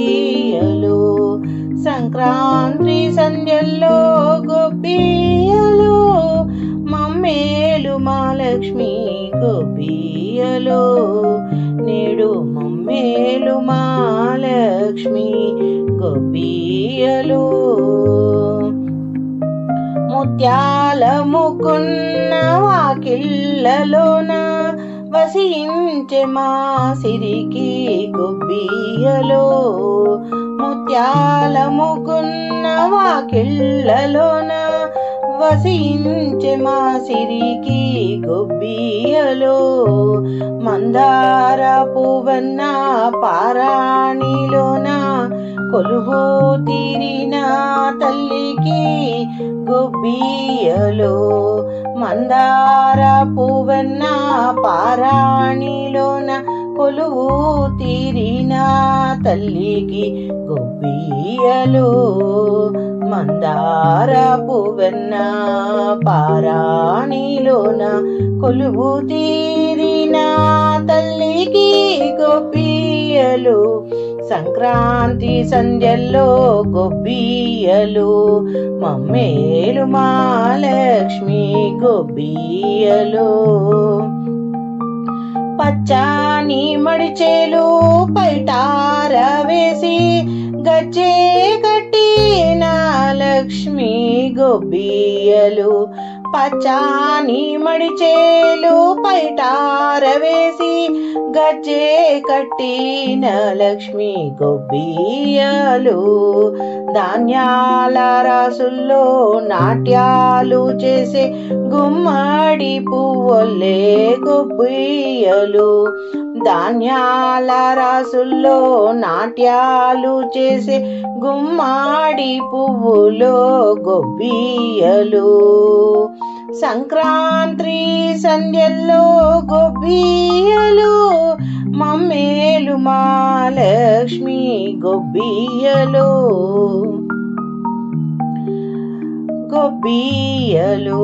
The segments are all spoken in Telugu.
గొబ్బియ్యలు సంక్రాంతి సంధ్యల్లో గొబ్బియ్యలు మమ్మేలు మహాలక్ష్మి గొబ్బియ్యలు నేడు మమ్మేలు మహాలక్ష్మి గొబ్బియ్యలు ముత్యాల ముకున్న వాకిళ్ళలోన వసించే మా సిరికి గొబ్బియ్యలు ముత్యాల ముకున్న వాకిళ్ళలోన వసించే మా సిరికి గొబ్బియ్యలు మందార పువ్వన్న పారాణిలోన కొలువు తీరిన తల్లికి గొబ్బియ్యలు మందార పువ్వన్న పారాణిలోన కొలువు తీరిన తల్లికి గొబ్బియ్యలు మందార పువ్వన్న పారాణిలోన కొలువు తీరిన తల్లికి గొబ్బియ్యలు సంక్రాంతి సంధ్యల్లో గొబ్బియ్యలు మమ్మేలు మహాలక్ష్మి గొబ్బియ్యలు పచ్చాని మడిచేలు పైటార వేసి గజ్జే కట్టిన లక్ష్మి గొబ్బియ్యలు పచ్చాని మడిచేలు పైటార వేసి గజ్జే కట్టిన లక్ష్మి గొబ్బియ్యలు ధాన్యాల రాసుల్లో నాట్యాలు చేసే గుమ్మడి పువ్వులే గొబ్బియ్యలు ధాన్యాల రాసుల్లో నాట్యాలు చేసే గుమ్మడి పువ్వులో గొబ్బియ్యలు సంక్రాంతి సంధ్యల్లో గొబ్బియ్యలు మమ్మేలు మహాలక్ష్మి గొబ్బియ్యలు గొబ్బియ్యలు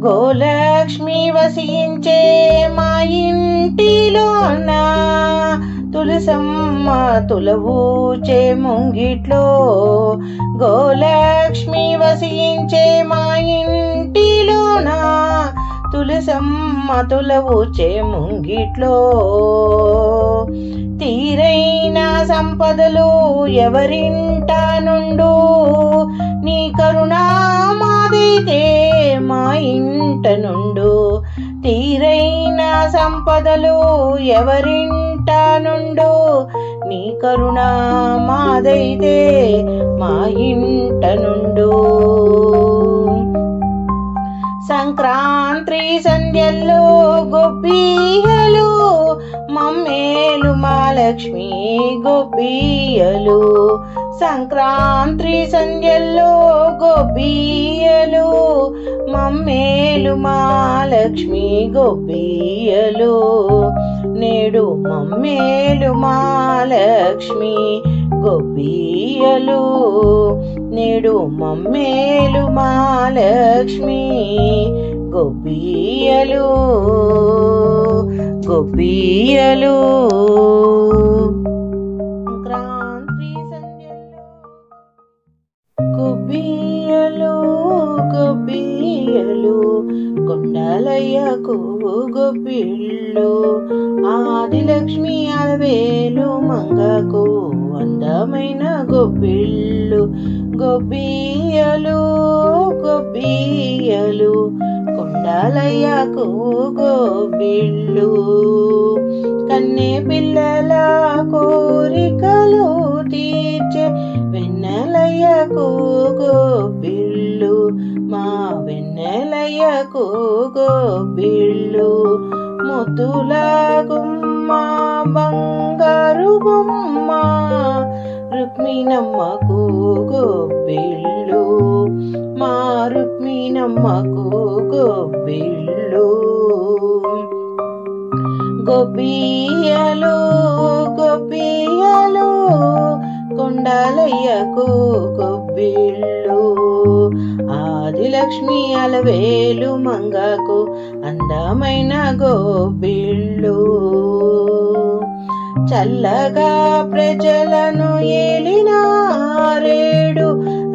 గోలక్ష్మి వసించే మా ఇంటిలోన తులసమ్మ తులవూచే ముంగిట్లో గోలక్ష్మి వసించే మా ఇంటిలోన తులసమ్మ తులవూచే ముంగిట్లో తీరైన సంపదలు ఎవరింట నుండు నీ కరుణా మాదైతే మా ఇంట నుండు తీరైన సంపదలు ఎవరింట నుండు నీ కరుణా మాదైతే మా ఇంట నుండు సంక్రాంతి సంధ్యల్లో గొబ్బియ్యలు మమ్మేలు మహాలక్ష్మి గొబ్బియ్యలు సంక్రాంతి సంధ్యల్లో గొబ్బియ్యలు మమ్మేలు మహాలక్ష్మి గొబ్బియ్యలు నేడు మమ్మేలు మహాలక్ష్మి గొబ్బియ్యలు నేడు మమ్మేలు మహాలక్ష్మి గొబ్బియ్యలు గొబ్బియ్యలు సంక్రాంతి సంధ్యల్లో గొబ్బియ్యలు గొబ్బియ్యలు కొండలయ్యకు గొబ్బిళ్ళు ఆదిలక్ష్మి అలవేలు మంగకు అందమైన గొబ్బిళ్ళు గొబ్బియ్యలు గొబ్బియ్యలు కొండలయ్యకు గొబ్బిళ్ళు కన్నె పిల్లల కోరికలు తీర్చే వెన్నెలయ్యకు గొబ్బిళ్ళు మా వెన్నెలయ్యకు గొబ్బిళ్ళు ముద్దుల గుమ్మ బంగారు బొమ్మ రుక్మిణమ్మకు గొబ్బిళ్ళు మా రుక్మిణమ్మకు గొబ్బిళ్ళు గొబ్బియ్యలు గొబ్బియ్యలు కొండలయ్యకు గొబ్బిళ్ళు ఆదిలక్ష్మి అలవేలు మంగకు అందమైన గొబ్బిళ్ళు చల్లగా ప్రజలను ఏలినారేడు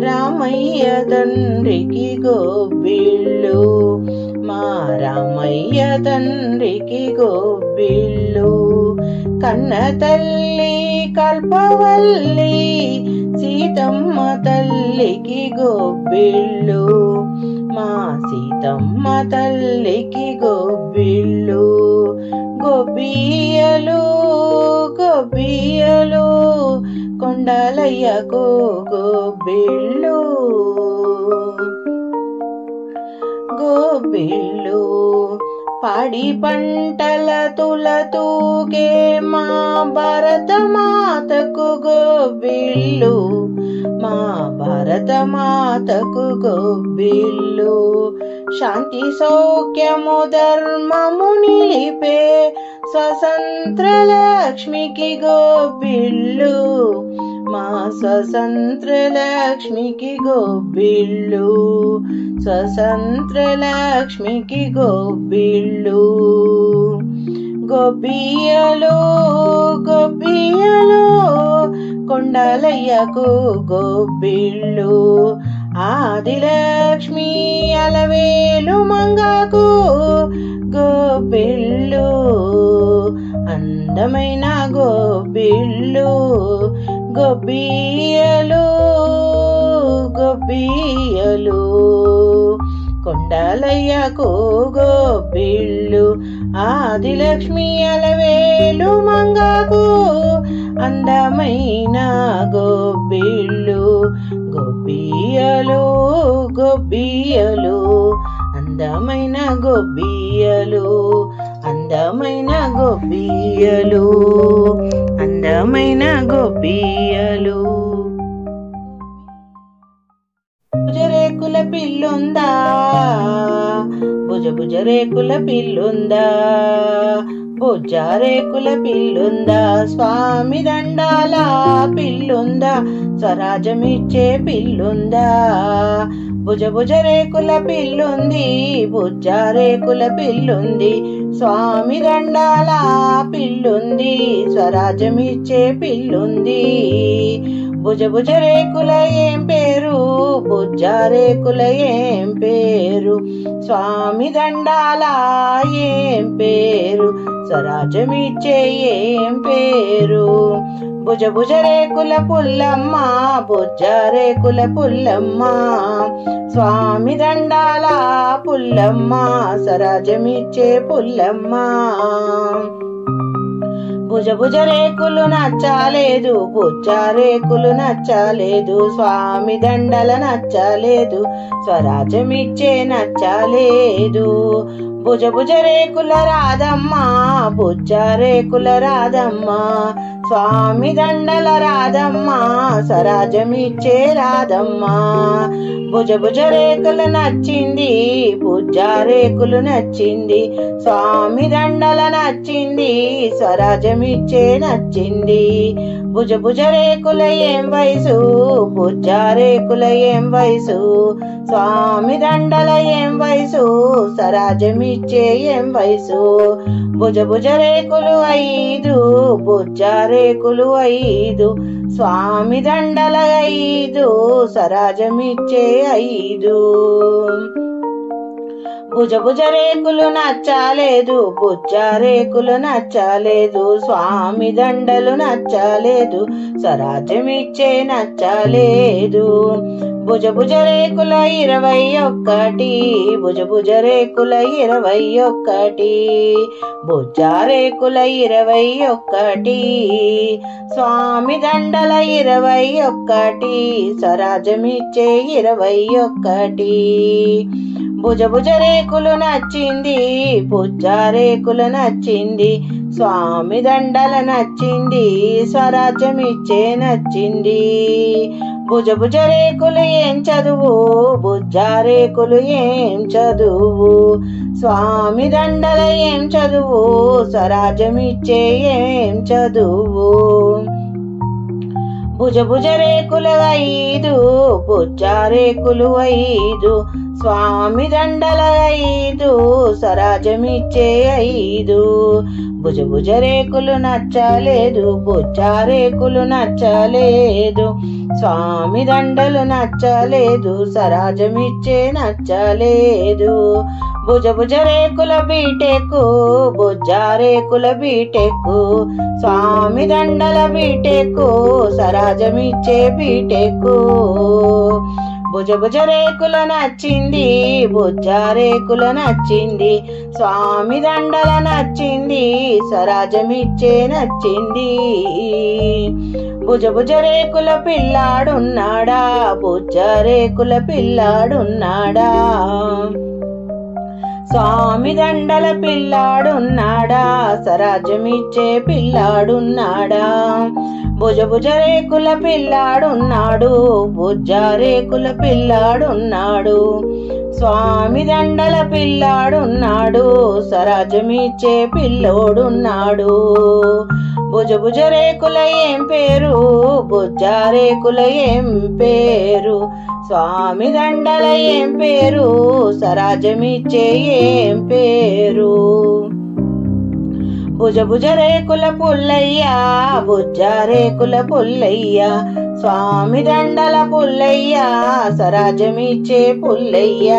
రామయ్య తండ్రికి గొబ్బిళ్ళు, మా రామయ్య తండ్రికి గొబ్బిళ్ళు. కన్న తల్లి కల్పవల్లి సీతమ్మ తల్లికి గొబ్బిళ్ళు, మా సీతమ్మ తల్లికి గొబ్బిళ్ళు. గొబ్బియ్యలు గొబ్బియ్యలు కొండలయ్యకు గొబ్బిళ్ళు, గొబ్బిళ్ళు. పాడి పంటల తులతూగే మా భారత మాతకు గొబ్బిళ్ళు, మా భారత మాతకు గొబ్బిళ్ళు. శాంతి సౌఖ్యము ధర్మము నిలిపే స్వతంత్ర లక్ష్మికి గొబ్బిళ్ళు, మా స్వతంత్ర లక్ష్మికి గొబ్బిళ్ళు, స్వతంత్ర లక్ష్మికి గొబ్బిళ్ళు. గొబ్బియ్యలు గొబ్బియ్యలు కొండలయ్యకు గొబ్బిళ్ళు, ఆదిలక్ష్మి అలవేలు మంగకు గొబ్బిళ్ళు, అందమైన గొబ్బిళ్ళు. గొబ్బియ్యలు గొబ్బియ్యలు కొండలయ్యకు గొబ్బిళ్ళు, ఆదిలక్ష్మి అలవేలు మంగకు అందమైన గొబ్బిళ్ళు. గొబ్బియ్యలు గొబ్బియ్యలు అందమైన గొబ్బియ్యలు, అందమైన గొబ్బియ్యలు, అందమైన గొబ్బియ్యలు. భుజరేకుల పిల్లుందా, భుజ రేకుల పిల్లుందా, బొజ్జారేకుల పిల్లుందా, స్వామి దండాల పిల్లుందా, స్వరాజమిచ్చే పిల్లుందా. భుజ రేకుల పిల్లుంది, బొజ్జారేకుల పిల్లుంది, స్వామి దండాల పిల్లుంది, స్వరాజమిచ్చే పిల్లుంది. భుజ రేకుల ఏం పేరు, బొజ్జారేకుల ఏం పేరు, స్వామి దండాల ఏం పేరు, స్వరాజమిచ్చే ఏం పేరు. భుజ రేకుల పుల్లమ్మ, బొజ్జారేకుల పుల్లమ్మ, స్వామి దండాల పుల్లమ్మ, స్వరాజమిచ్చే పుల్లమ్మ. భుజ రేకులు నచ్చలేదు, బొజ్జారేకులు నచ్చలేదు, స్వామి దండల నచ్చలేదు, స్వరాజమిచ్చే నచ్చలేదు. భుజ రేకుల రాధమ్మ, బొజ్జారేకుల రాధమ్మ, స్వామి దండల రాధమ్మ, స్వరాజమిచ్చే రాధమ్మ. భుజ రేకులు నచ్చింది, బొజ్జారేకులు నచ్చింది, స్వామి దండల నచ్చింది, స్వరాజమిచ్చే నచ్చింది. భుజ రేకుల ఏం వయసు, బొజ్జారేకుల ఏం వయసు, స్వామి దండల ఏం వయసు, స్వరాజమిచ్చే ఏం వయసు. భుజ రేకులు 5, బొజ్జారేకులు 5, స్వామి దండల 5, స్వరాజమిచ్చే 5. భుజ రేకులు నచ్చలేదు, బొజ్జారేకులు నచ్చలేదు, స్వామి దండలు నచ్చలేదు, స్వరాజమిచ్చే నచ్చలేదు. భుజ రేకుల 21, భుజ రేకుల 21, బొజ్జారేకుల 21, స్వామి దండల 21, స్వరాజమిచ్చే 21. భుజ రేకులు నచ్చింది, బొజ్జారేకులు నచ్చింది, స్వామి దండల నచ్చింది, స్వరాజ్యమిచ్చే నచ్చింది. భుజ రేకులు ఏం చదువు, బొజ్జారేకులు ఏం చదువు, స్వామి దండల ఏం చదువు, స్వరాజ్యమిచ్చే ఏం చదువు. భుజ రేకులు 5, బొజ్జారేకులు 5, స్వామి దండల 5 సరాజమిచ్చే 5 భుజ రేకులు నచ్చలేదు బుజ్జారేకులు నచ్చలేదు స్వామి దండలు నచ్చలేదు సరాజమిచ్చే నచ్చలేదు భుజ రేకుల బీటెక్కు బుజ్జారేకుల బీటెక్కు స్వామి దండల బీటెక్కు సరాజమిచ్చే బీటెక్కు భుజ రేకుల నచ్చింది బుజ్జారేకుల నచ్చింది స్వామి దండల నచ్చింది సరాజమిచ్చే నచ్చింది భుజ రేకుల పిల్లాడున్నాడా బుజ్జారేకుల పిల్లాడున్నాడా స్వామి దండల పిల్లాడున్నాడా సరాజమిచ్చే పిల్లాడున్నాడా భుజ రేకుల పిల్లాడున్నాడు బుజ్జారేకుల పిల్లాడున్నాడు స్వామి దండల పిల్లాడున్నాడు సరాజమిచ్చే పిల్లోడున్నాడు భుజ రేకుల ఏం పేరు బుజ్జారేకుల ఏం పేరు స్వామి దండల ఏం పేరు సరాజమిచ్చే ఏం పేరు భుజ రేకుల పుల్లయ్య బుజ్జారేకుల పుల్లయ్య స్వామి దండల పుల్లయ్య సరాజమిచ్చే పుల్లయ్య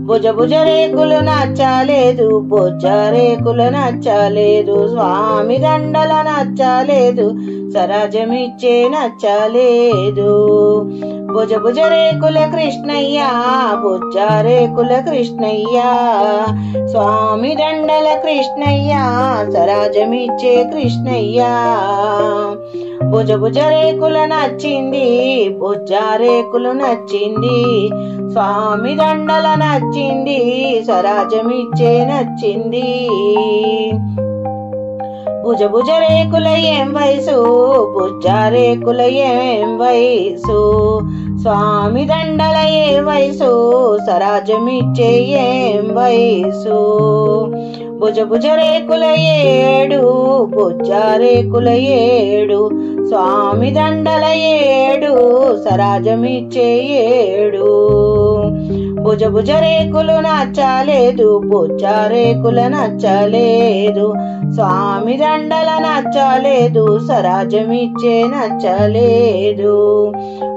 భుజ రేకులు నచ్చలేదు బుజ్జారేకులు నచ్చలేదు స్వామి దండల నచ్చలేదు సరాజమిచ్చే నచ్చలేదు భుజ రేకుల కృష్ణయ్య బుజ్జారేకుల కృష్ణయ్య స్వామి దండల కృష్ణయ్య సరాజమిచ్చే కృష్ణయ్య భుజ రేకుల నచ్చింది బుజ్జారేకులు నచ్చింది స్వామి దండల నచ్చింది సరాజమిచ్చే నచ్చింది భుజ రేకుల ఏం వయసు బుజ్జారేకుల ఏం వయసు స్వామి దండల ఏ వయసు సరాజమిచ్చే ఏం వయసు భుజ రేకుల 7 బుజ్జారేకుల 7 స్వామి దండల 7 సరాజమిచ్చే 7 భుజ రేకులు నచ్చలేదు బుజ్జారేకుల నచ్చలేదు స్వామి దండల నచ్చలేదు సరాజమిచ్చే నచ్చలేదు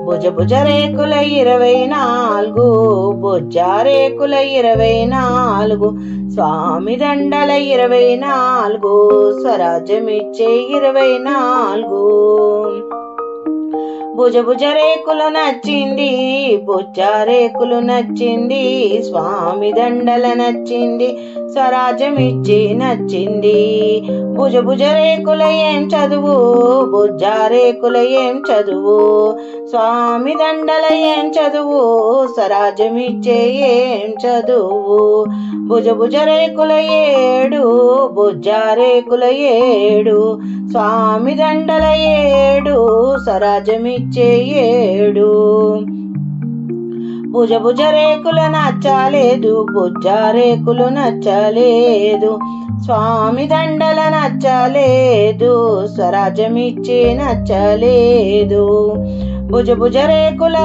భుజ రేకుల 24 బుజ్జారేకుల 24 స్వామి దండల 24 స్వరాజ్యమిచ్చే 24 భుజ రేకులు నచ్చింది బుజ్జారేకులు నచ్చింది స్వామి దండల నచ్చింది స్వరాజ్యమిచ్చి నచ్చింది భుజ రేకుల ఏం చదువు బుజ్జారేకుల ఏం చదువు స్వామి దండల ఏం చదువు స్వరాజ్యమిచ్చే ఏం చదువు భుజ రేకుల 7 బుజ్జారేకుల 7 స్వామి దండల 7 స్వరాజ్యమిచ్చే 7 భుజ రేకుల నచ్చలేదు బుజ్జారేకులు నచ్చలేదు స్వామి దండల నచ్చలేదు స్వరాజ్యమిచ్చే నచ్చలేదు భుజ రేకుల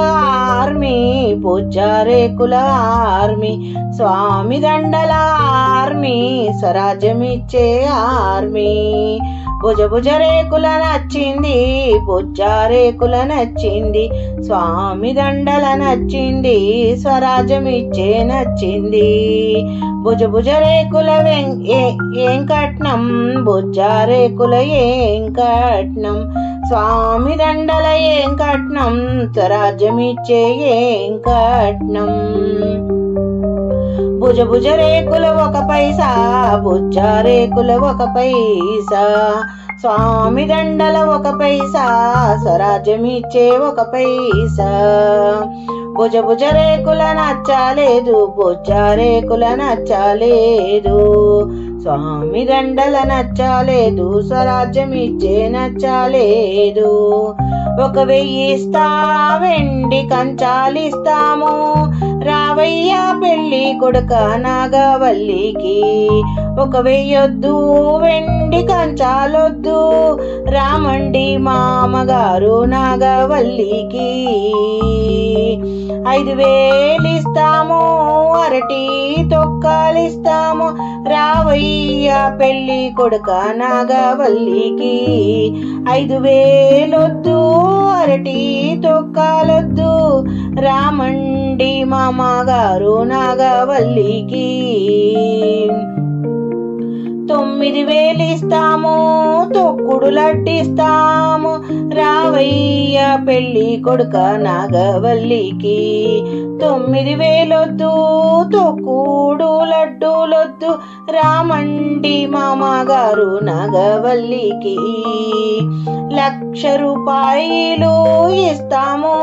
ఆర్మీ బుజ్జారేకుల ఆర్మీ స్వామి దండల ఆర్మీ స్వరాజ్యమిచ్చే ఆర్మీ భుజ రేకుల నచ్చింది బుజ్జారేకుల నచ్చింది స్వామి దండల నచ్చింది స్వరాజ్యమిచ్చే నచ్చింది భుజ రేకుల ఏం కట్నం బుజ్జారేకుల ఏం కట్నం స్వామి దండల ఏం కట్నం స్వరాజ్యమిచ్చే ఏం కట్నం భుజ రేకుల 1 పైసా బుజ్జారేకుల 1 పైసా స్వామి దండల 1 పైసా స్వరాజ్యమిచ్చే 1 పైసా భుజ రేకుల నచ్చలేదు బుజ్జారేకుల నచ్చలేదు స్వామి దండల నచ్చలేదు స్వరాజ్యమిచ్చే నచ్చలేదు 1000 ఇస్తా వెండి కంచాలిస్తాము రావయ్య పెళ్లి కొడుక నాగవల్లికి 1000 వెండి కంచాలొద్దు రామండి మామగారు నాగవల్లికి 5,000 ఇస్తాము, అరటి తొక్కలిస్తాము, రావయ్య పెళ్లి కొడుక నాగవల్లికి. 5,000 వద్దు, అరటి తొక్కలొద్దు, రామండి మామగారు నాగవల్లికి. 9,000 ఇస్తాము, తొక్కుడు లడ్డిస్తాము, రావయ్య పెళ్లి కొడుక నాగవల్లికి. 9,000 వద్దు, తొక్కుడు లడ్డూలొద్దు, రామండి మామగారు నాగవల్లికి. 1,00,000 రూపాయలు ఇస్తాము,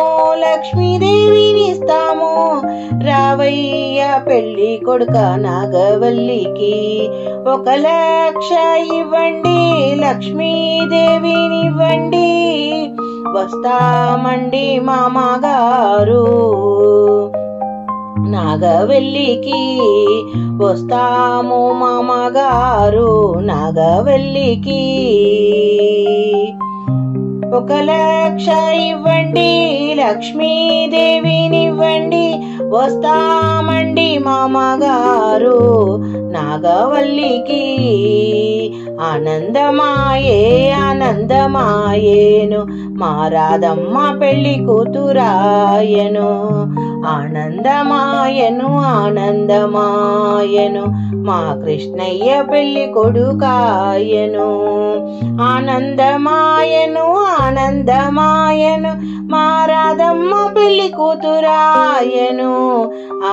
లక్ష్మీదేవిని ఇస్తాము, రావయ్య పెళ్లి కొడుక నాగవల్లికి. 1,00,000 ఇవ్వండి, లక్ష్మీదేవినివ్వండి, వస్తామండి మామగారు నాగవల్లికి. వస్తాము మామగారు నాగవల్లికి. 1,00,000 ఇవ్వండి, లక్ష్మీదేవినివ్వండి, వస్తామండి మామగారు నాగవల్లికి. ఆనందమాయే ఆనందమాయేను, మా రాధమ్మ పెళ్లి కూతురాయను. ఆనందమాయను ఆనందమాయను, మా కృష్ణయ్య పెళ్లి కొడుకాయను. ఆనందమాయను ఆనందమాయను, మా రాధమ్మ పెళ్లి కూతురాయను.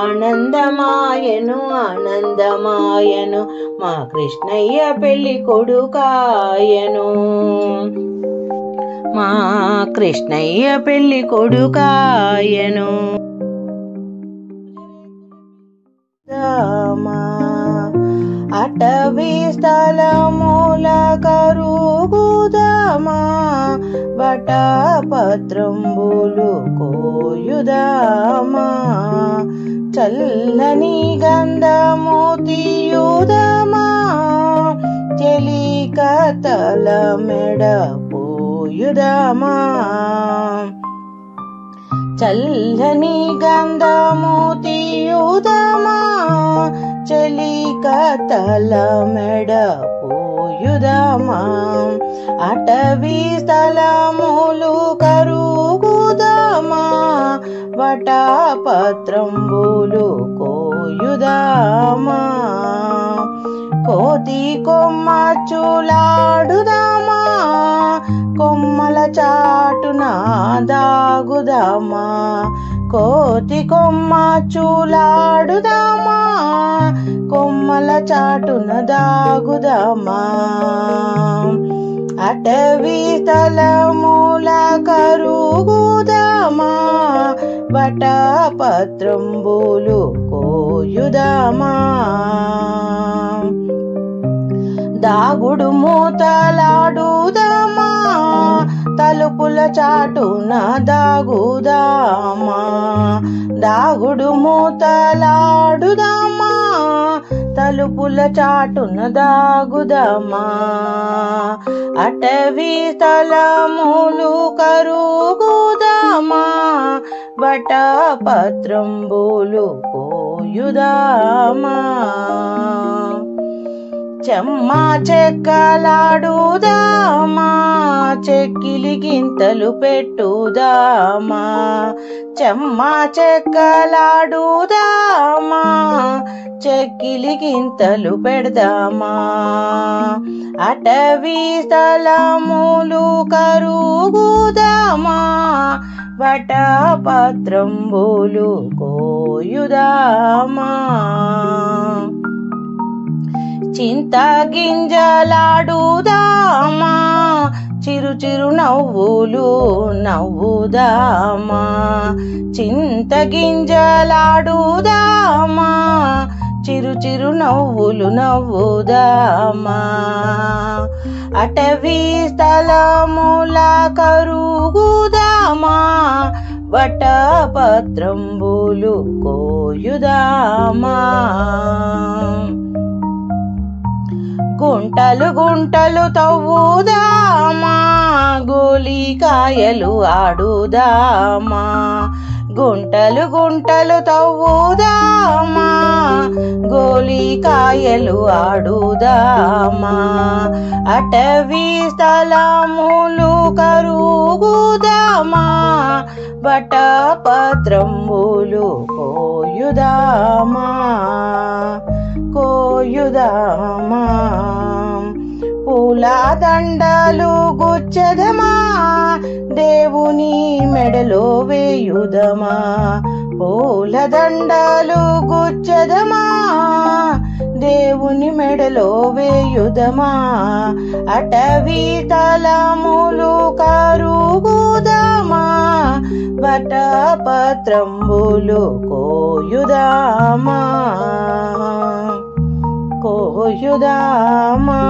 ఆనందమాయను ఆనందమాయను, మా కృష్ణయ్య పెళ్లి కొడుకాయను. మా కృష్ణయ్య పెళ్లి కొడుకాయను. అటవీ స్థలమూల కరుగుదామా, బటపత్రంబులు కోయుదామా, చల్లని గంధము తీయుదామా, చెలికతల మెడ పోయుదామా. చల్లని గంధము తీయుదామా, చెలికతల మెడ పోయుదామా. అటవీ స్థలములు కరుగుదామా, వటపత్రంబులు కోయుదామా. కోతి కొమ్మ చూలాడుదామా, కొమ్మల చాటున దాగుదామా. కోతి కొమ్మ చూలాడుదామా, కొమ్మల చాటున దాగుదామా. అటవీ స్థలమూల కరుగుదామా, వటపత్రంబులు కోయుదామా. దాగుడు మూతలాడుదామా, తలుపుల చాటున దాగుదామా. దాగుడు మూతలాడుదామా, తలుపుల చాటున దాగుదామా. అటవీ స్థలములు కరుగుదామా, వటపత్రంబులు కోయుదామా. చెమ్మ చెక్కలాడుదామా, చెక్కిలి గింతలు పెట్టుదామా. చెమ్మ చెక్కలాడుదామా, చెక్కిలి గింతలు పెడదామా. అటవీ స్థలములు కరుగుదామా, వటపత్రంబులు కోయుదామా. చింత గింజలాడుదామా, చిరు చిరు నవ్వులు నవ్వుదామా. చింత గింజలాడుదామా, చిరు చిరు నవ్వులు నవ్వుదామా. అటవీ స్థలముల కరుగుదామా, వటపత్రంబులు కోయుదామా. గుంటలు గుంటలు తవ్వుదామా, గోలికాయలు ఆడుదామా. గుంటలు గుంటలు తవ్వుదామా, గోలికాయలు ఆడుదామా, అటవీ స్థలములు కరుగుదామా, వటపత్రంబులు కోయుదామా కోయుదామా, పూల దండలు గుచ్చదమా, దేవుని మెడలో వేయుదమా, పూల దండలు గుచ్చదమా, దేవుని మెడలో వేయుదమా, అటవీ తలములు కరుగుదమా, వటపత్రంబులు కోయుదామా కోయుదామా,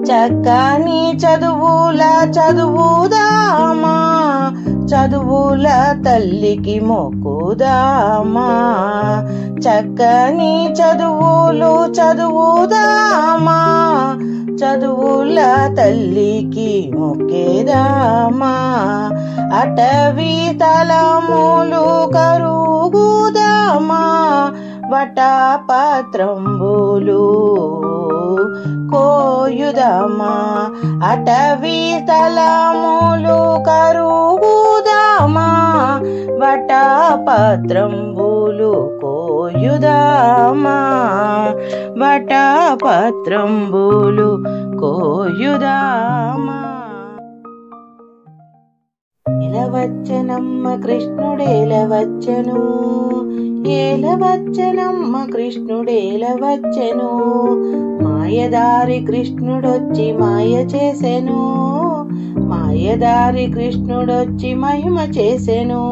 చక్కని చదువుల చదువుదామా, చదువుల తల్లికి మొక్కుదామా, చక్కని చదువులు చదువుదామా, చదువుల తల్లికి మొక్కేదామా, అటవీ తలములు కరుగుదామా, వటపత్రంబులు కోయుదామా, అటవీ తలములు కరుగుదామా, వటపత్రంబులు కోయుదామా, వటపత్రంబులు కోయుదామా. ఎలవచ్చనమ్మ కృష్ణుడేలవచ్చను, ఏలవచ్చనమ్మ కృష్ణుడేలవచ్చను, మాయదారి కృష్ణుడొచ్చి మాయ చేసెను, మాయదారి కృష్ణుడొచ్చి మహిమ చేసెను,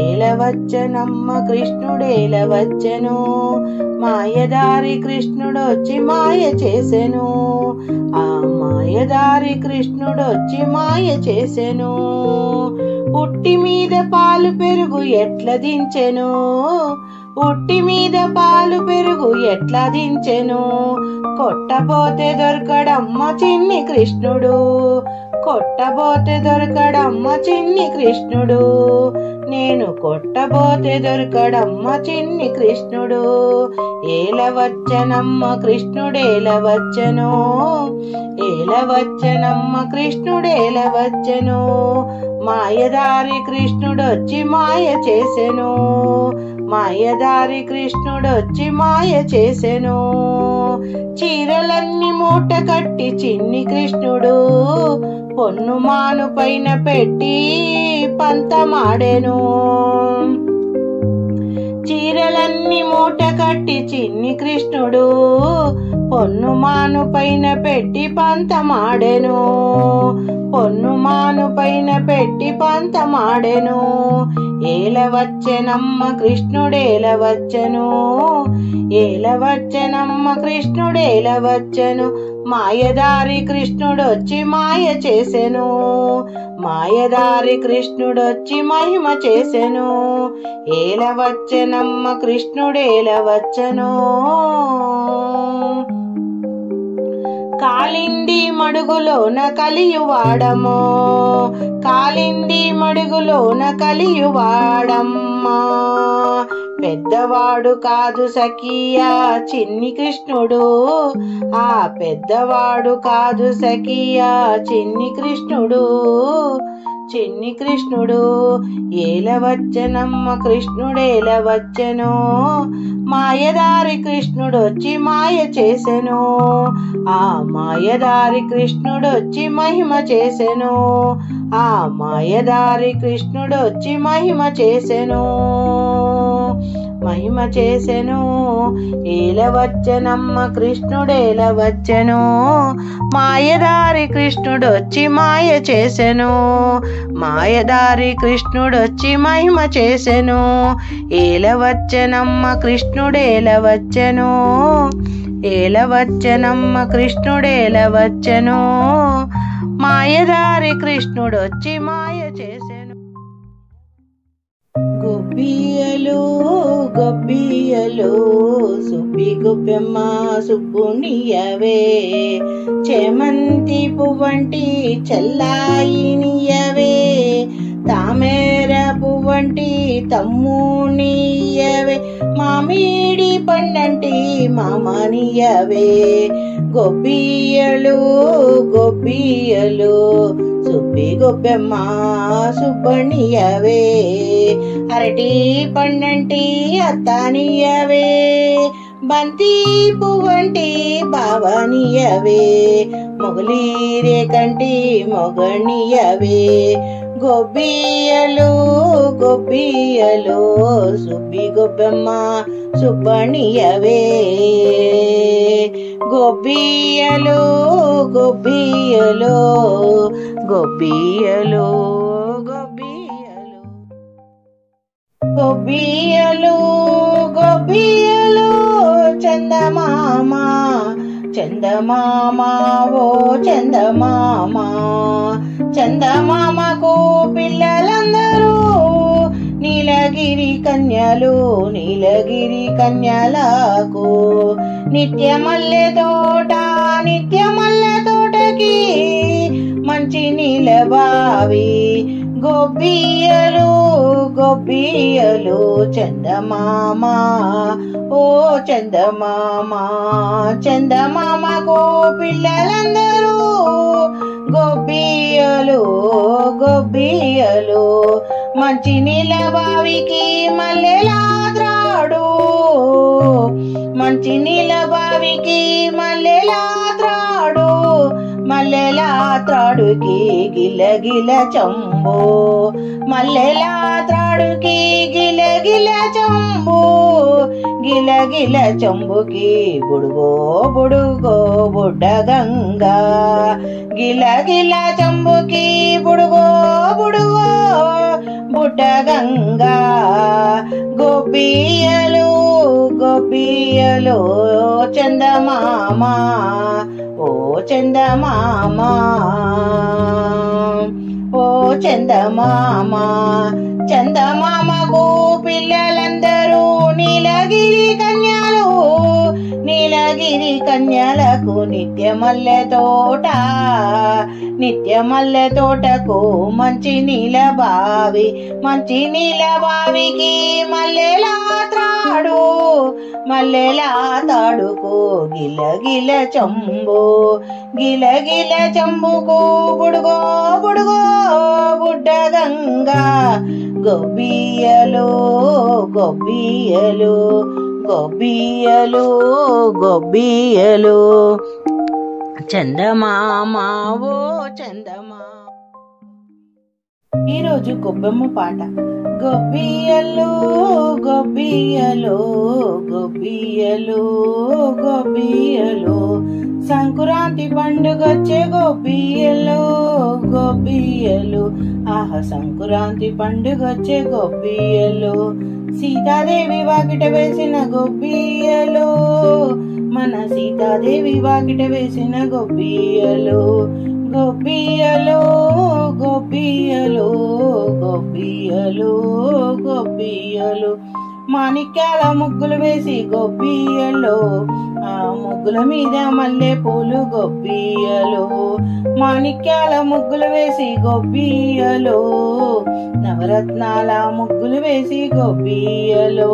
ఏలవచ్చనమ్మ కృష్ణుడేలవచ్చను, మాయదారి కృష్ణుడొచ్చి మాయ చేసెను, ఆ మాయదారి కృష్ణుడొచ్చి మాయ చేసెను, ఉట్టి మీద పాలు పెరుగు ఎట్ల దించెను, ఉట్టి మీద పాలు పెరుగు ఎట్లా దించెను, కొట్టబోతే దొరకడమ్మ చిన్ని కృష్ణుడు, కొట్టబోతే దొరకడమ్మ చిన్ని కృష్ణుడు, నేను కొట్టబోతే దొరకడమ్మ చిన్ని కృష్ణుడు, ఏలవచ్చనమ్మ కృష్ణుడేలవచ్చను, ఏలవచ్చనమ్మ కృష్ణుడేలవచ్చను, మాయదారి కృష్ణుడొచ్చి మాయ చేసెను, మాయదారి కృష్ణుడొచ్చి మాయ చేసెను, చీరలన్నీ మూట కట్టి చిన్ని కృష్ణుడు పొన్ను మాను పైన పెట్టి పంతమాడెను, చీరలన్నీ మూట కట్టి చిన్ని కృష్ణుడు పొన్ను మాను పైన పెట్టి పంతమాడెను, పొన్ను మాను పైన పెట్టి పంతమాడెను, ఏలవచ్చనమ్మ కృష్ణుడేలవచ్చను, ఏలవచ్చనమ్మ కృష్ణుడేలవచ్చను, మాయదారి కృష్ణుడొచ్చి మాయ చేసెను, మాయదారి కృష్ణుడొచ్చి మహిమ చేసెను, ఏలవచ్చనమ్మ కృష్ణుడేలవచ్చను, కాలింది మడుగులోన కలియువాడమో, కాలింది మడుగులోన కలియువాడమ్మా, పెద్దవాడు కాదు సఖియా చిన్ని కృష్ణుడు, ఆ పెద్దవాడు కాదు సఖియా చిన్ని కృష్ణుడు, చిన్ని కృష్ణుడు, ఏలవచ్చనమ్మ కృష్ణుడేలవచ్చను, మాయదారి కృష్ణుడొచ్చి మాయ చేసెను, ఆ మాయదారి కృష్ణుడొచ్చి మహిమ చేసెను, ఆ మాయదారి కృష్ణుడొచ్చి మహిమ చేసెను, మహిమ చేసెను, ఏలవచ్చనమ్మ కృష్ణుడేలవచ్చను, మాయదారి కృష్ణుడొచ్చి మాయ చేసెను, మాయదారి కృష్ణుడొచ్చి మహిమ చేసెను, ఏలవచ్చనమ్మ కృష్ణుడేలవచ్చను, ఏలవచ్చనమ్మ కృష్ణుడేలవచ్చను, మాయదారి కృష్ణుడొచ్చి మాయ చేసెను. గొబ్బియలు గొబ్బియలు సుబ్బి గొబ్బెమ్మ సుబ్బునియవే, చేమంతి పువ్వంటి చెల్లాయినియవే, తామేర పువ్వంటి తమ్మునియవే, మామిడి పండంటి మామనియవే. గొబ్బియలు గొబ్బియలు సుబ్బి గొబ్బెమ్మ సుబ్బనియవే. అరటి పండంటి అత్తానియవే, బంతి పువ్వంటి బావనియవే. మొగలి రేకంటి మొగనియవే. గొబ్బియలు గొబ్బియలు సుబ్బి గొబ్బెమ్మ సుబ్బనియవే. గొబ్బియలు గొబ్బియలు గొబ్బియలు గొబ్బియలు గొబ్బియలు గొబ్బియలు చందమామ చందమామ ఓ చందమామ. చందమామకు పిల్లలందరూ నీలగిరి కన్యలు, నీలగిరి కన్యలకు. నిత్య మల్లె తోట నిత్య మల్లె తోటకి మంచి నీలబావి. గొబ్బియలు గొబ్బియలు చందమామ ఓ చందమామ. చందమామకు పిల్లలందరూ గొబ్బియలు గొబ్బియలు. మంచి నీలబావికి మల్లెలాత్రాడు, మంచి నీలబావికి మల్లెలాత్రాడు. మల్లెలాత్రాడుకి గిలగిల చంబు, మల్లెలాత్రాడుకి గిలగిల చంబు. గిలగిల చంబుకి బుడుగో బుడుగో బుడ్డ గంగా. గిలగిల చంబుకి బుడుగో బుడుగో బుడ్డ గంగా. గొబ్బియలు గొబ్బియలు చందమామ ఓ చందమామ ఓ చందమామ. చందమామకు పిల్లలందరూ నీలగిరి కన్యలు, నీలగిరి కన్యలకు. నిత్య మల్లె తోట నిత్య మల్లె తోటకు మంచి నీలబావి, మంచి నీలబావికి మల్లెలాత్రాడు, మల్లెలాతాడుకు గిలగిల చంబు. గిలగిల చంబుకు బుడుగో బుడుగో బుడ్డ గంగా. గొబ్బియలు గొబ్బియలు గొబ్బియలు గొబ్బియలు చందమామ ఓ చందమామ. ఈరోజు గొబ్బెమ్మ పాట. గొబ్బియలు గొబ్బియలు గొబ్బియలు గొబ్బియలు సంకురాంతి పండుగొచ్చే గొబ్బియలు గొబ్బియలు. ఆహా సంకురాంతి పండుగొచ్చే గొబ్బియలు. సీతాదేవి వాకిట వేసిన గొబ్బియలు, మన సీతాదేవి వాకిట వేసిన గొబ్బియలు. గొబ్బియలు గొబ్బియలు గొబ్బియలు గొబ్బియలు. మాణిక్యాల ముగ్గులు వేసి గొబ్బియలు, ఆ ముగ్గుల మీద మల్లె పూలు గొబ్బియలు. మాణిక్యాల ముగ్గులు వేసి గొబ్బియలు, నవరత్నాల ముగ్గులు వేసి గొబ్బియలు.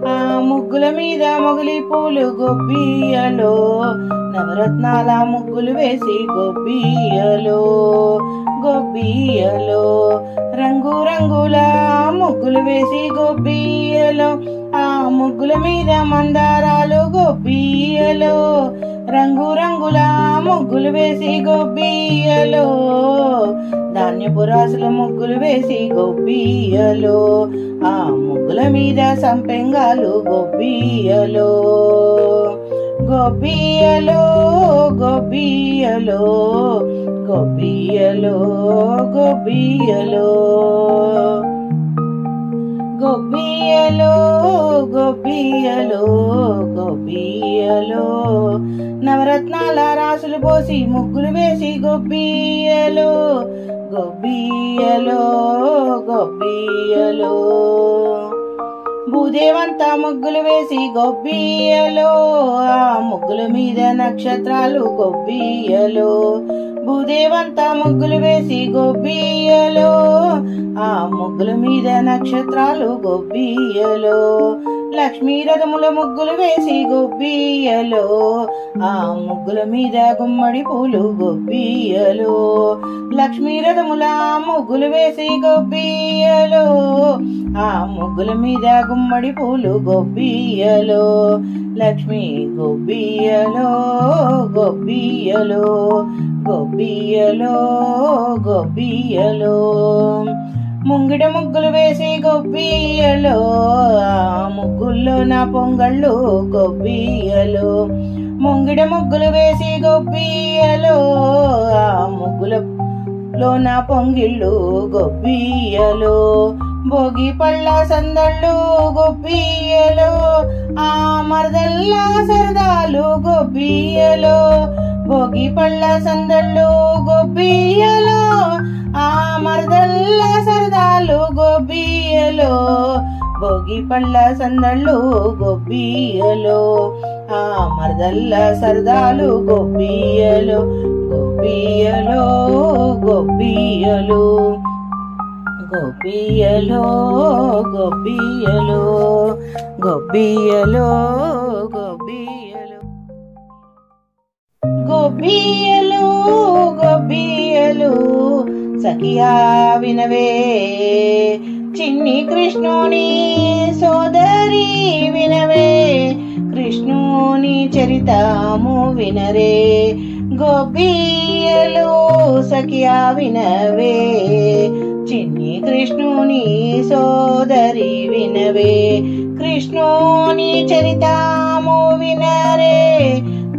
ఆ ముగ్గుల మీద మొగలి పూలు గొబ్బియలు, నవరత్నాల ముగ్గులు వేసి గొబ్బియలు. గొబ్బియలు రంగు రంగుల ముగ్గులు వేసి గొబ్బియలు, ఆ ముగ్గుల మీద మందారాలు గొబ్బియలు. రంగు రంగుల ముగ్గులు వేసి గొబ్బియలు, ధాన్యపు రాసుల ముగ్గులు వేసి గొబ్బియలు. ఆ ముగ్గుల మీద సంపెంగాలు గొబ్బియలు. గొబ్బియలు గొబ్బియలు గొబ్బియలు గొబ్బియలు గొబ్బియలు గొబ్బియలు గొబ్బియలు. నవరత్నాల రాసులు పోసి ముగ్గులు వేసి గొబ్బియలు. గొబ్బియలు గొబ్బియలు. భూదేవంతా ముగ్గులు వేసి గొబ్బియలు, ఆ ముగ్గుల మీద నక్షత్రాలు గొబ్బియలు. భూదేవంతా ముగ్గులు వేసి గొబ్బియలు, ఆ ముగ్గుల మీద నక్షత్రాలు గొబ్బియలో, లక్ష్మీ రథముల ముగ్గులు వేసి గొబ్బియలో, ఆ ముగ్గుల మీద గుమ్మడి పూలు గొబ్బియలో, లక్ష్మీ రథముల ముగ్గులు వేసి గొబ్బియలో, ఆ ముగ్గుల మీద గుమ్మడి పూలు గొబ్బియలో, లక్ష్మీ గొబ్బియలో గొబ్బియలో గొబ్బియలో గొబ్బియలో, ముంగిట ముగ్గులు వేసి గొబ్బియలో, ఆ ముగ్గుల్లో నా పొంగళ్ళు గొబ్బియలో, ముంగిట ముగ్గులు వేసి గొబ్బియలో, ఆ ముగ్గులలో నా పొంగిళ్ళు గొబ్బియలో, భోగి పళ్ళ సందళ్ళు గొబ్బియలో, ఆ మరదల్లా సరదాలు గొబ్బియలో, భోగి పళ్ళ సందళ్ళు గొబ్బియలో, ఆ మరదల్ల సరదాలు గొబ్బియలో, భోగి పళ్ళ సందళ్ళు గొబ్బియలో, ఆ మరదల్ల సరదాలు గొబ్బియలో, గొబ్బియలో గొబ్బియలో గొబ్బియలో గొబ్బియలో గొబ్బియలో గొబ్బియలో గొబ్బియలు గొబ్బియలు సఖియా వినవే, చిన్ని కృష్ణుని సోదరి వినవే, కృష్ణుని చరితము వినరే, గొబ్బియలు సఖియా వినవే, చిన్ని కృష్ణుని సోదరి వినవే, కృష్ణుని చరితము వినరే,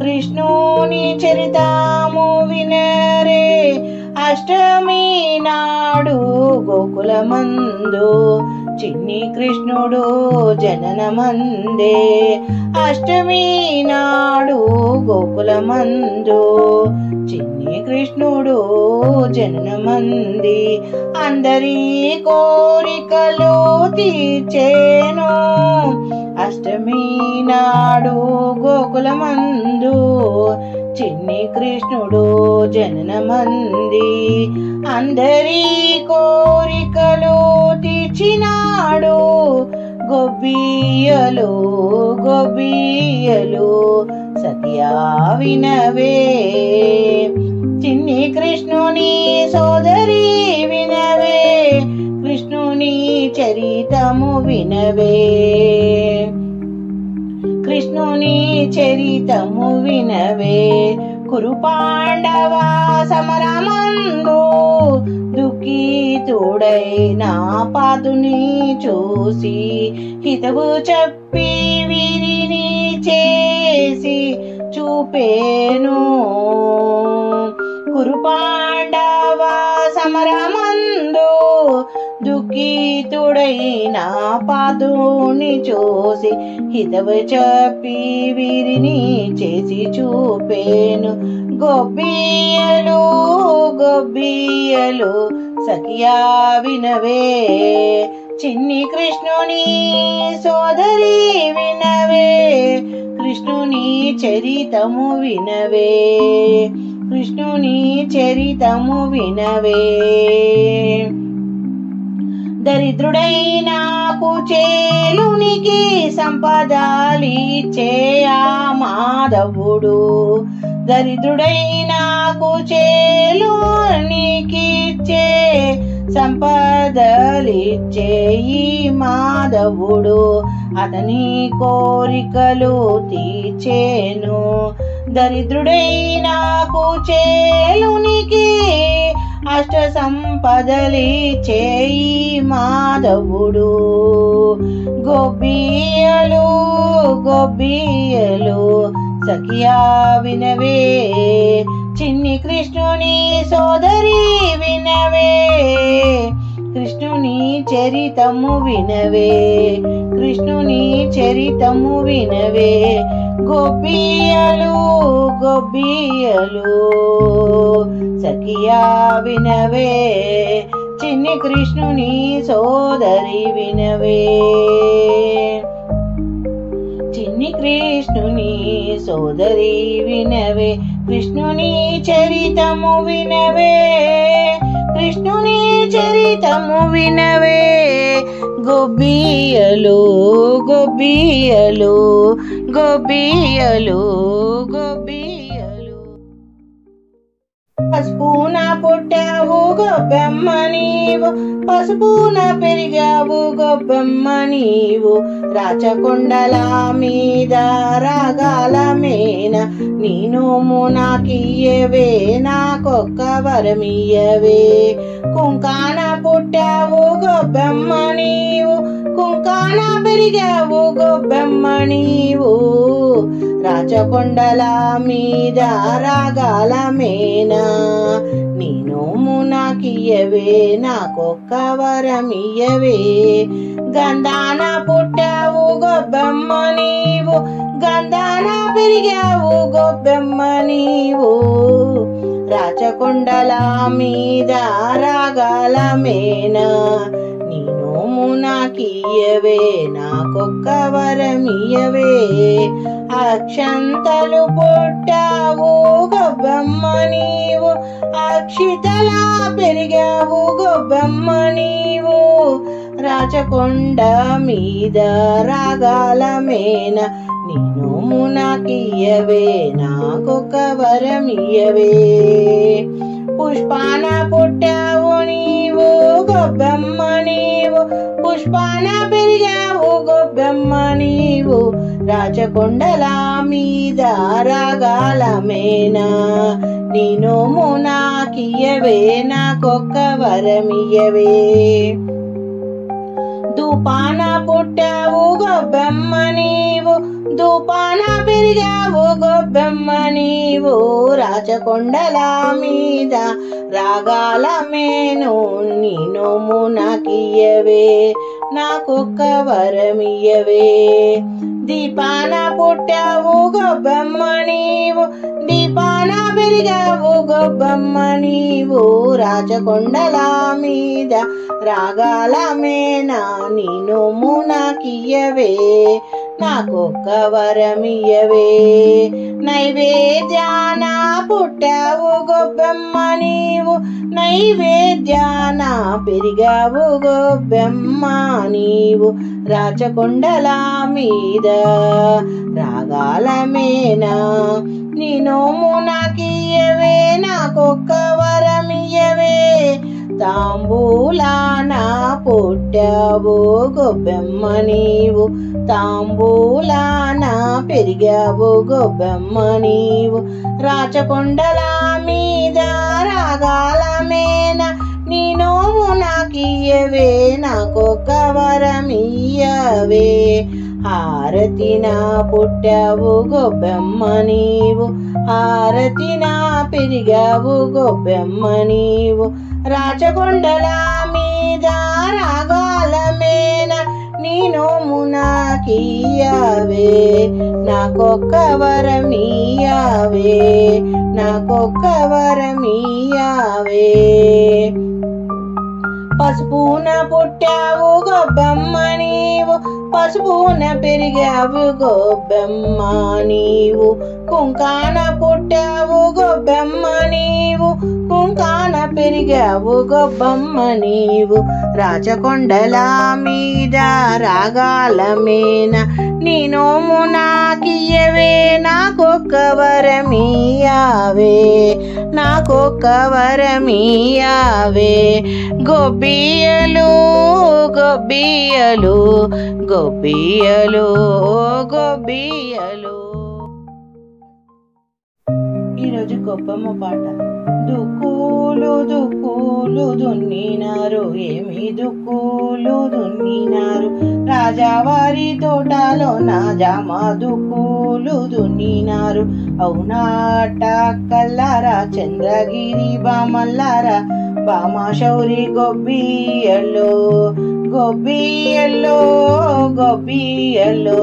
కృష్ణుని చరితము వినరే, అష్టమి నాడు గోకులమందు చిన్ని కృష్ణుడు జననమందే, అష్టమి నాడు గోకులమందు చిన్ని కృష్ణుడు జననమంది, అందరి కోరికలు తీర్చేను, అష్టమి నాడు గోకులమందు చిన్ని కృష్ణుడు జననమంది, అందరి కోరికలు తీర్చినాడు, గొబ్బియలు గొబ్బియలు సఖియా వినవే, చిన్ని కృష్ణుని సోదరి వినవే, కృష్ణుని చరితము వినవే, కృష్ణుని చరితము వినవే, కురు పాండవ సమరమందు దుఃఖితుడైన పాదుని చూసి హితవు చెప్పి వీరిని చేసి చూపేను, కురు పాండవ సమరమందు దుఃఖితుడైన పాదుని చూసి హితవు చెప్పి వీరిని చేసి చూపేను, గొబ్బియలు గొబ్బియలు సఖియా వినవే, చిన్ని కృష్ణుని సోదరి వినవే, కృష్ణుని చరితము వినవే, కృష్ణుని చరితము వినవే, దరిద్రుడైన కుచేలునికి సంపదలిచ్చే ఆ మాధవుడు, దరిద్రుడైన కుచేలునికిచ్చే సంపదలిచ్చే ఈ మాధవుడు, అతని కోరికలు తీర్చేను, దరిద్రుడైన కుచేలునికి అష్ట సంపదలిచ్చే ఈ మాధవుడు, గొబ్బియలు గొబ్బియలు సఖియా వినవే, చిన్ని కృష్ణుని సోదరి వినవే, కృష్ణుని చరితము వినవే, కృష్ణుని చరితము వినవే, గొబ్బియలు గొబ్బియలు సఖియా వినవే, చిన్ని కృష్ణుని సోదరి వినవే, చిన్ని కృష్ణుని సోదరి వినవే, కృష్ణుని చరితము వినవే, కృష్ణుని చరితము వినవే గొబ్బియలు గొబ్బియలు గొబ్బియలు గొబ్బియలు. పసుపున పుట్టావు గొబ్బెమ్మ నీవు, పసుపున పెరిగావు గొబ్బెమ్మ నీవు, రాచకొండల మీద రాగాల మేన నీ నోము నాకియ్యవే, నాకొక్క వరమియ్యవే. కుంకాన పుట్టావు గొబ్బెమ్మ నీవు, కుంకాన పెరిగావు గొబ్బెమ్మ నీవు, రాచకొండల మీద రాగాల మేనా నీ నోము నాకియ్యవే, నాకొక్క వరమియ్యవే. గంధాన పుట్టావు గొబ్బెమ్మ నీవు, గంధాన పెరిగావు గొబ్బెమ్మ నీవు, రాచకొండల మీద రాగాల మేనా నీ నోము నాకియ్యవే, నాకొక్క వరమియ్యవే. అక్షంతలు పుట్టావు గొబ్బెమ్మ నీవు, అక్షితలా పెరిగావు గొబ్బెమ్మ నీవు, రాచకొండ మీద రాగాల మేన నీ నోము నాకియ్యవే, నాకొక్క వరమియ్యవే. పుష్పాన పుట్టావు నీవు గొబ్బెమ్మ నీవు, పుష్పాన పెరిగావు గొబ్బెమ్మ నీవు, రాచకొండల మీద రాగాల మేనా నీ నోము నాకియ్యవే, నాకొక్క వరమియ్యవే. ధూపాన పుట్టావు గొబ్బెమ్మ నీవు, ధూపాన పెరిగావు గొబ్బెమ్మ నీవు, రాచకొండల మీద రాగాల మేను నీ నోము నాకియ్యవే, నాకొక్క వరమియ్యవే. దీపాన పుట్టావు గొబ్బెమ్మ నీవు, దీపాన పెరిగావు గొబ్బెమ్మ నీవు, రాచకొండల మీద రాగాల మేనా నీ నోము నాకియ్యవే, నాకొక్క వరమియ్యవే. నైవేద్యాన పుట్టావు గొబ్బెమ్మ నీవు, నైవేద్యాన పెరిగావు గొబ్బెమ్మ నీవు, రాచకొండల మీద రాగాల మేనా నీ నోము నాకియ్యవే, నాకొక్క వరమియ్యవే. తాంబూలాన పుట్టావు గొబ్బెమ్మ నీవు, తాంబూలాన పెరిగావు గొబ్బెమ్మ నీవు, రాచకొండల మీద రాగాల మేన నీ నోము నాకియ్యవే, నాకొక్క వరమియ్యవే. హారతిన పుట్టావు గొబ్బెమ్మ నీవు, హారతిన పెరిగావు గొబ్బెమ్మ నీవు, రాచకొండల మీద రాగాల మేన నీ నోము నాకియ్యవే, నాకొక్క వరమియ్యవే, నాకొక్క వరమియ్యవే. పసుపున పుట్టావు గొబ్బెమ్మ నీవు, పసుపున పెరిగావు గొబ్బెమ్మ నీవు, కుంకాన పుట్టావు గొబ్బెమ్మ నీవు, కుంకాన పెరిగావు గొబ్బెమ్మ నీవు, రాచకొండల మీద రాగాల మేన నీ నోము నాకియ్యవే, నాకొక్క వరమియ్యవే, నాకొక్క వరమియ్యవే. గొబ్బియలు గొబ్బియలు గొబ్బియలు గొబ్బియలు. ఈరోజు గొబ్బమ్మ పాట. దుక్కులు దుక్కులు దున్నినారు, ఏమి దుక్కులు దున్నినారు, రాజావారి తోటలో నా జామ దుక్కులు దున్నినారు. అవునాట కల్లారా చంద్రగిరి బామల్లారా, బామా శౌరి గొబ్బియల్లో గొబ్బియల్లో గొబ్బియల్లో.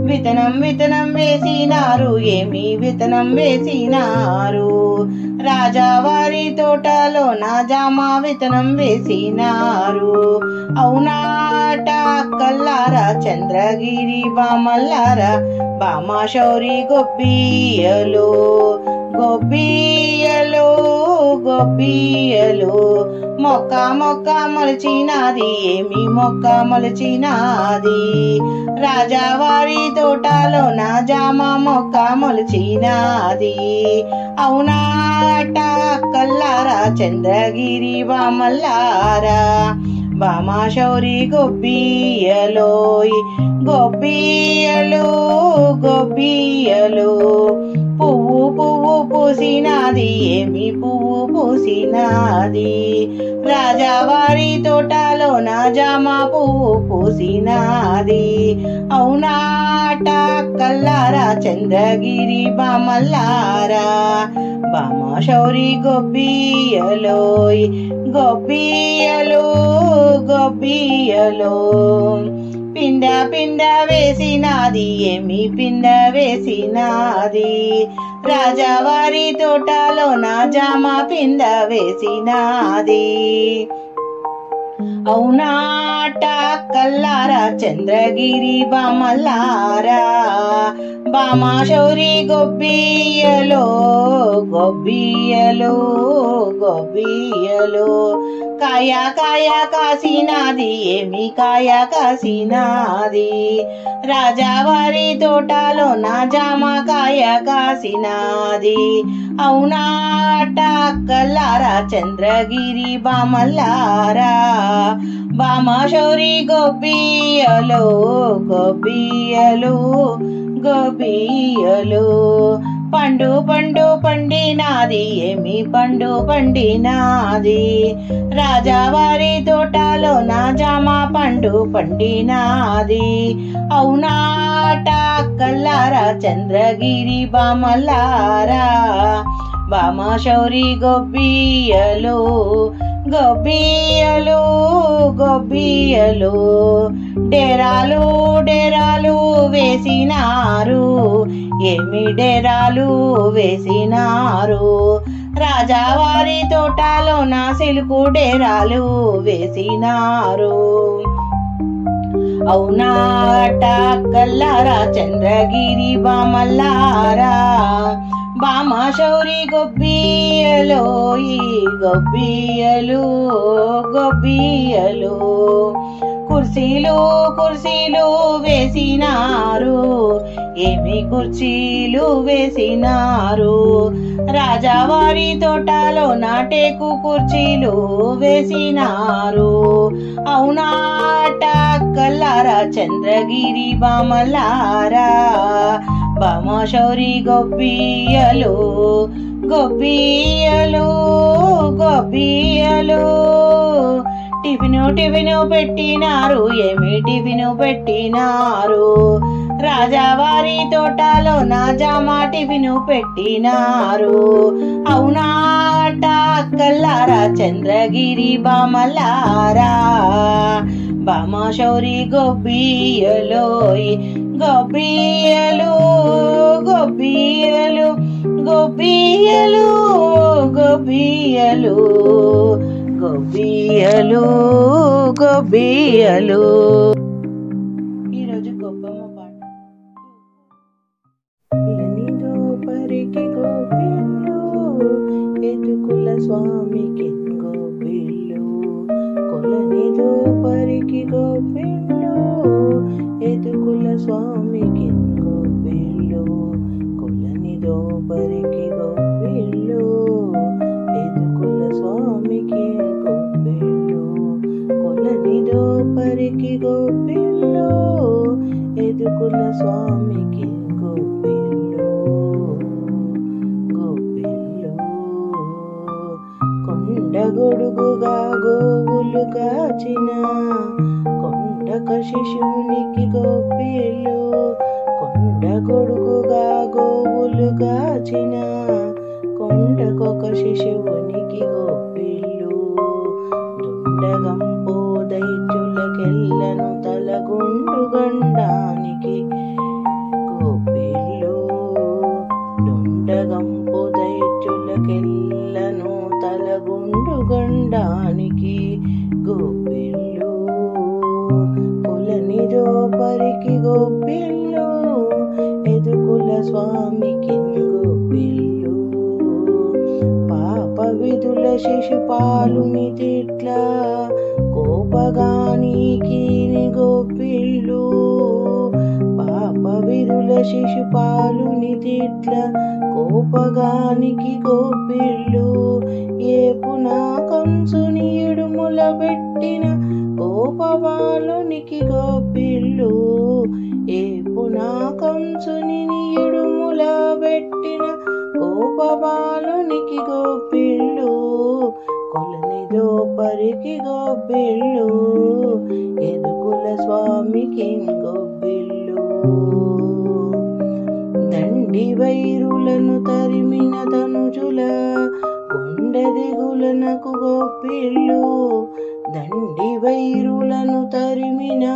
విత్తనం విత్తనం వేసినారు, ఏమి విత్తనం వేసినారు, రాజావారి తోటలో నా జామ విత్తనం వేసినారు. అవునాట కల్లారా చంద్రగిరి బామల్లారా, బామా శౌరి గొబ్బియలో గొబ్బియలు గొబ్బియలు మొక్క మొక్క మొలిచినాది ఏమి మొక్క మొలిచినాది రాజావారి తోటలో నా జామ మొక్క మొలిచినాది అవునాట కల్లారా చంద్రగిరి బామల్లారా బామాశౌరి గొబ్బియలోయ్ గొబ్బియలు గొబ్బియలు పువ్వు పువ్వు పూసినాది ఏమి పువ్వు పూసినాది రాజావారి తోటలో నా జామ పువ్వు పూసినాది అవునాట కల్లారా చంద్రగిరి బామల్లారా బామాశౌరి గొబ్బియలోయ్ గొబ్బియలు గొబ్బియలు పిండ పిండ వేసినాది ఏమి పిండ వేసినాది రాజావారి తోటలో నా జామ పిండ వేసినాది అవునాట కల్లారా చంద్రగిరి బామల్లారా బామాశౌరి గొబ్బియలు గొబ్బియలు గొబ్బియలు కాయ కాయ కాసినాది ఏమి కాయ కాసినాది రాజావారి తోటలో నా జామ కాయ కాసినాది అవునాట కల్లారా చంద్రగిరి బామల్లారా బామాశౌరి గొబ్బియలు గొబ్బియలు గొబ్బియలు పండు పండు పండినాది ఏమి పండు పండినాది రాజావారి తోటలో నా జామ పండు పండినాది అవునాట కల్లారా చంద్రగిరి బామల్లారా బామాశౌరి గొబ్బియలు గొబ్బియలు గొబ్బియలు డేరాలు డేరాలు వేసినారు ఏమి డేరాలు వేసినారు రాజావారి తోటలో నా సిలుకు డేరాలు వేసినారు అవునాట కల్లారా చంద్రగిరి బామల్లారా బామాశౌరి గొబ్బియలు గొబ్బియలు గొబ్బియలు కుర్చీలు కుర్చీలు వేసినారు ఏమి కుర్చీలు వేసినారు రాజావారి తోటలో నాటేకు కుర్చీలు వేసినారు అవునాట కల్లారా చంద్రగిరి బామల్లారా బామాశౌరి గొబ్బియలు గొబ్బియలు గొబ్బియలు టిఫిను టిఫిను పెట్టినారు ఏమి టిఫిను పెట్టినారు రాజావారి తోటలో నా జామ టిఫిను పెట్టినారు అవునాట కల్లారా చంద్రగిరి బామల్లారా బామాశౌరి గొబ్బియలోయ్ గొబ్బియలు గొబ్బియలు గొబ్బియలు గొబ్బియలు గొబ్బియలు గొబ్బియలు ఈరోజు గొప్పమ్మ పాట కొలనిదో పరికి గొబ్బిళ్ళు ఎతుకుల స్వామికి గొబ్బిళ్ళు కొలనిదో పరికి గొబ్బిళ్ళు ఎతుకుల స్వామికి గొబ్బిళ్ళు కొలనిదో పరికి గొబ్బిళ్ళు ఎతుకుల స్వామికి గొబ్బిళ్ళు కొలనిదో పరికి గొబ్బిళ్ళు ఎతుకుల స్వామికి గొబ్బిళ్ళు గొబ్బిళ్ళు కొండ గొడుగుగా గోవులు కాచిన కొండక శిశువునికి గొబ్బిళ్ళు కొండ గొడుగుగా గోవులు కాచిన కొండకొక శిశువునికి గొబ్బిళ్ళు దుండగంపో దైత్యులకెల్లను తలగుండు గండానికి గొబ్బిళ్ళు దుండగంపో దైత్యులకెల్లను తలగుండు గండానికి గొబ్బిళ్ళు కొలనిదో పరికి గొబ్బిళ్ళు ఎదుకుల స్వామికి గొబ్బిళ్ళు శిశుపాలుని తిట్ల కోపగానికి గోపిళ్ళు పాప విధుల శిశుపాలుని తిట్ల కోపగానికి గోపిళ్ళు ఏపునా కంసుని ఇడుముల పెట్టిన కోపబాలునికి గోపిళ్ళు ఏపునా కంసుని ఇడుముల పెట్టిన కోపబాలునికి గోపిళ్ళు కొలనిదో పరికి గోపిళ్ళు ఎదుకుల స్వామికి గోపిళ్ళు దండి వైరులను తరిమిన తనుజుల గుండె దిగులనకు గోపిళ్ళు దండి వైరులను తరిమిన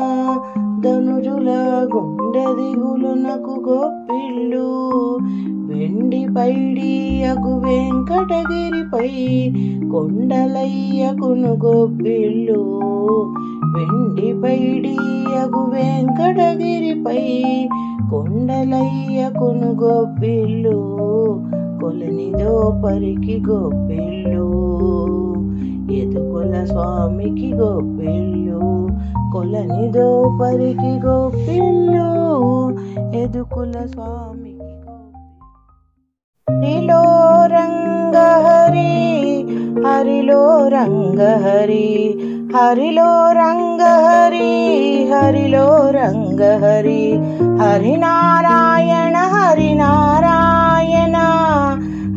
ధనుజుల గుండె దిగులనకు గోపిళ్ళు వెండి పైడియకు వెంకటగిరిపై కొండలయ్యకును గోపిళ్ళు వెండి పైడియకు వెంకటగిరిపై కొండలయ్యకును గోపిళ్ళు కొలనిదో పరికి గోపిళ్ళు ఎదుకుల స్వామికి గోపిళ్ళు కొలనిదో పరికి గోపిళ్ళు ఎదుకుల స్వామికి హరిలో రంగ హరి హరిలో రంగ హరి హరిలో రంగ హరి హరిలో రంగ హరి హరినారాయణ హరినారాయణ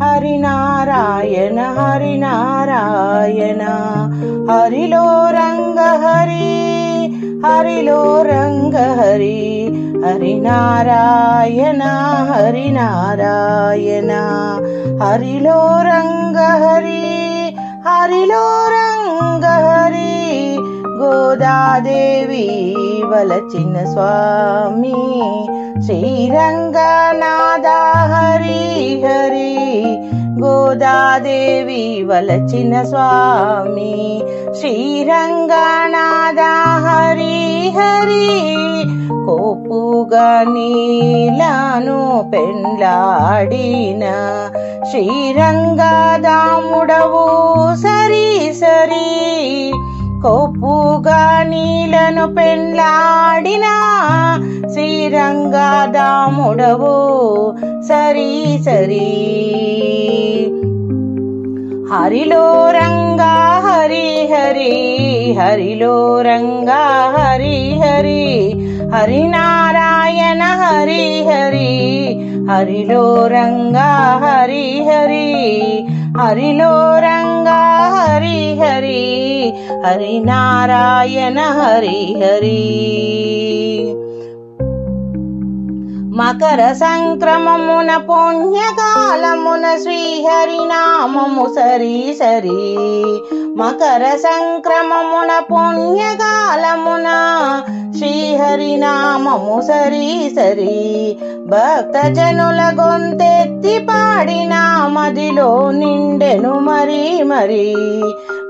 హరినారాయణ హరినారాయణ హరిలో రంగ హరి హరిలో రంగ హరి హరినారాయణ హరినారాయణ హరిలో రంగ హరి హరిలో రంగ హరి గోదాదేవి వలచిన స్వామి శ్రీరంగనాథ హరి హరి గోదాదేవి వలచిన స్వామి శ్రీరంగనాథ హరి హరి కోపుగా నీలను పెండ్లాడిన శ్రీరంగదాముడవు సరి సరి కోపుగా నీలను పెండ్లాడిన శ్రీరంగదాముడవు సరి సరి హరిలో రంగా హరి హరి హరిలో రంగా హరి హరి హరినారాయణ హరి హరి హరిలో రంగా హరి హరి హరిలో రంగా హరి హరి హరినారాయణ హరి హరి మకర సంక్రమమున పుణ్యకాలమున శ్రీహరినామము సరి సరి మకర సంక్రమమున పుణ్యకాలమున శ్రీహరినామము సరి సరి భక్తజనుల గొంతెత్తి పాడిన మదిలో నిండెను మరి మరి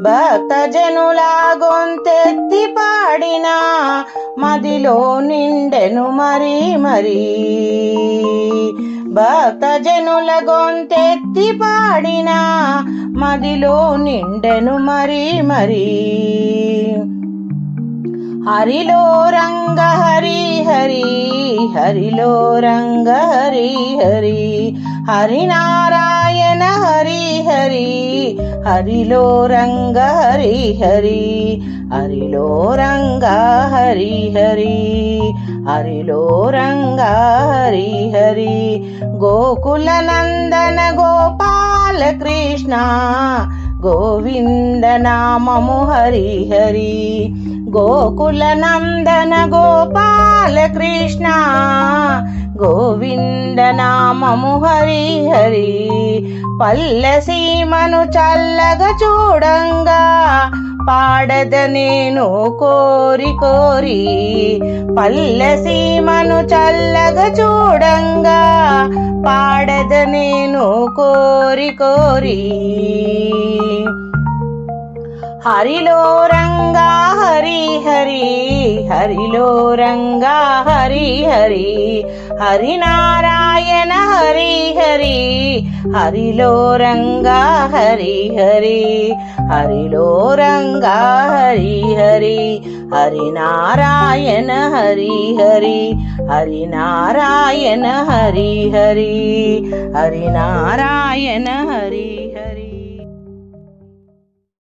భక్తజనుల గొంతెత్తి పాడిన మదిలో నిండెను మరి మరి భక్తజనుల గొంతెత్తి పాడిన మదిలో నిండెను మరి మరి హరిలో రంగ హరి హరి హరిలో రంగ హరి హరి హరినారాయణ హరి హరి హరిలో రంగ హరి హరి హరిలో రంగ హరి హరి హరిలో రంగ హరి హరి గోకుల నందన గోపాల కృష్ణ గోవింద నామము హరి హరి గోకుల నందన గోపాల కృష్ణ గోవింద నామము హరి హరి పల్లె సీమను చల్లగా చూడంగా పాడద నేను కోరి కోరి పల్లె సీమను చల్లగా చూడంగా పాడద నేను కోరి కోరి హరిలో రంగా హరి హరి హరిలో రంగా హరి హరి హరినారాయణ హరి హరి హరి హరిలో రంగా హరి హరి హరిలో రంగా హరి హరి హరి నారాయణ హరి హరి హరి నారాయణ హరి హరి హరి నారాయణ హరి